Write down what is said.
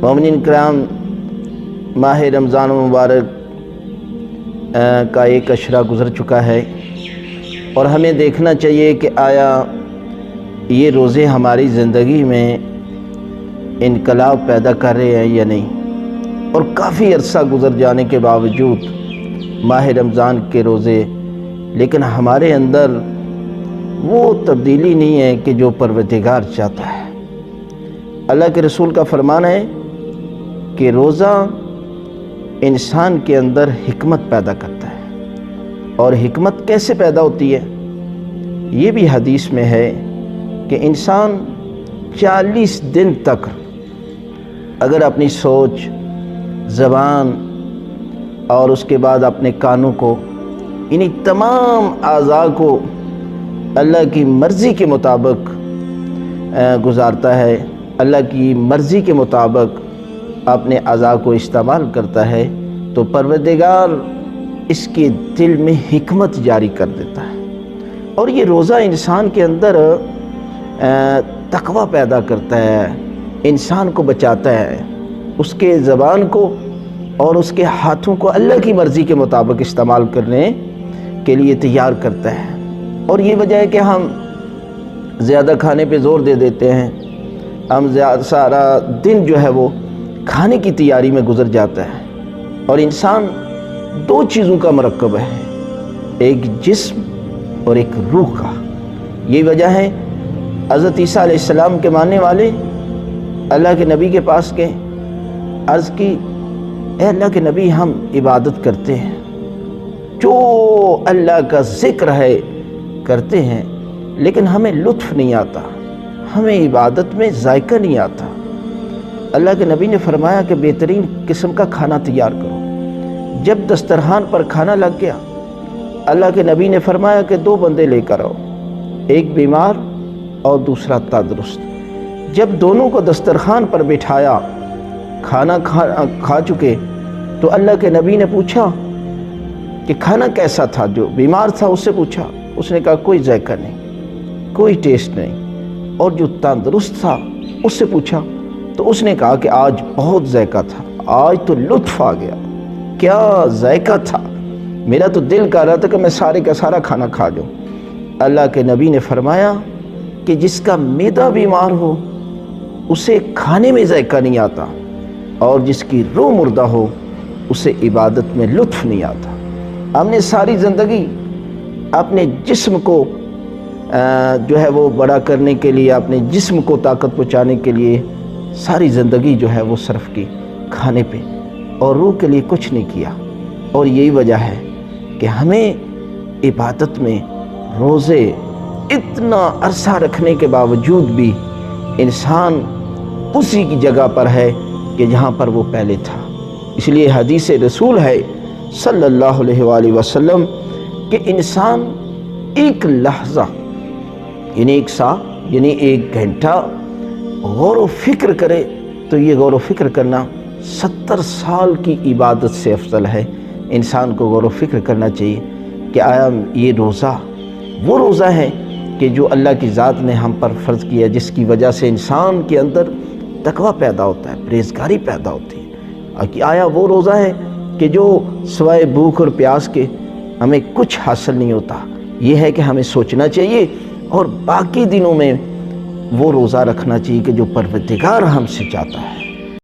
مومنین کرام، ماہ رمضان مبارک کا ایک اشرہ گزر چکا ہے اور ہمیں دیکھنا چاہیے کہ آیا یہ روزے ہماری زندگی میں انقلاب پیدا کر رہے ہیں یا نہیں۔ اور کافی عرصہ گزر جانے کے باوجود ماہ رمضان کے روزے، لیکن ہمارے اندر وہ تبدیلی نہیں ہے کہ جو پروردگار چاہتا ہے۔ اللہ کے رسول کا فرمان ہے کہ روزہ انسان کے اندر حکمت پیدا کرتا ہے۔ اور حکمت کیسے پیدا ہوتی ہے؟ یہ بھی حدیث میں ہے کہ انسان 40 دن تک اگر اپنی سوچ، زبان اور اس کے بعد اپنے کانوں کو، انہی تمام اعضاء کو اللہ کی مرضی کے مطابق گزارتا ہے، اللہ کی مرضی کے مطابق اپنے اعضاء کو استعمال کرتا ہے، تو پروردگار اس کے دل میں حکمت جاری کر دیتا ہے۔ اور یہ روزہ انسان کے اندر تقوی پیدا کرتا ہے، انسان کو بچاتا ہے، اس کے زبان کو اور اس کے ہاتھوں کو اللہ کی مرضی کے مطابق استعمال کرنے کے لیے تیار کرتا ہے۔ اور یہ وجہ ہے کہ ہم زیادہ کھانے پہ زور دے دیتے ہیں، ہم سارا دن جو ہے وہ کھانے کی تیاری میں گزر جاتا ہے۔ اور انسان دو چیزوں کا مرکب ہے، ایک جسم اور ایک روح کا۔ یہ وجہ ہے حضرت عیسیٰ علیہ السلام کے ماننے والے اللہ کے نبی کے پاس گئے، عرض کی، اے اللہ کے نبی، ہم عبادت کرتے ہیں، جو اللہ کا ذکر ہے کرتے ہیں، لیکن ہمیں لطف نہیں آتا، ہمیں عبادت میں ذائقہ نہیں آتا۔ اللہ کے نبی نے فرمایا کہ بہترین قسم کا کھانا تیار کرو۔ جب دسترخوان پر کھانا لگ گیا، اللہ کے نبی نے فرمایا کہ 2 بندے لے کر آؤ، ایک بیمار اور دوسرا تندرست۔ جب دونوں کو دسترخوان پر بٹھایا، کھانا کھا چکے، تو اللہ کے نبی نے پوچھا کہ کھانا کیسا تھا؟ جو بیمار تھا اس سے پوچھا، اس نے کہا کوئی ذائقہ نہیں، کوئی ٹیسٹ نہیں۔ اور جو تندرست تھا اس سے پوچھا تو اس نے کہا کہ آج بہت ذائقہ تھا، آج تو لطف آ گیا، کیا ذائقہ تھا، میرا تو دل کر رہا تھا کہ میں سارے کا سارا کھانا کھا جاؤں۔ اللہ کے نبی نے فرمایا کہ جس کا معدہ بیمار ہو اسے کھانے میں ذائقہ نہیں آتا، اور جس کی روح مردہ ہو اسے عبادت میں لطف نہیں آتا۔ ہم نے ساری زندگی اپنے جسم کو جو ہے وہ بڑا کرنے کے لیے، اپنے جسم کو طاقت پہنچانے کے لیے ساری زندگی جو ہے وہ صرف کی کھانے پہ، اور روح کے لیے کچھ نہیں کیا۔ اور یہی وجہ ہے کہ ہمیں عبادت میں روزے اتنا عرصہ رکھنے کے باوجود بھی انسان اسی کی جگہ پر ہے کہ جہاں پر وہ پہلے تھا۔ اس لیے حدیث رسول ہے صلی اللہ علیہ وآلہ وسلم کہ انسان ایک لحظہ، یعنی ایک ساتھ، یعنی ایک گھنٹہ غور و فکر کرے تو یہ غور و فکر کرنا 70 سال کی عبادت سے افضل ہے۔ انسان کو غور و فکر کرنا چاہیے کہ آیا یہ روزہ وہ روزہ ہے کہ جو اللہ کی ذات نے ہم پر فرض کیا، جس کی وجہ سے انسان کے اندر تقوی پیدا ہوتا ہے، پرہیزگاری پیدا ہوتی ہے۔ کہ آیا وہ روزہ ہے کہ جو سوائے بھوک اور پیاس کے ہمیں کچھ حاصل نہیں ہوتا؟ یہ ہے کہ ہمیں سوچنا چاہیے، اور باقی دنوں میں وہ روزہ رکھنا چاہیے کہ جو پروردگار ہم سے چاہتا ہے۔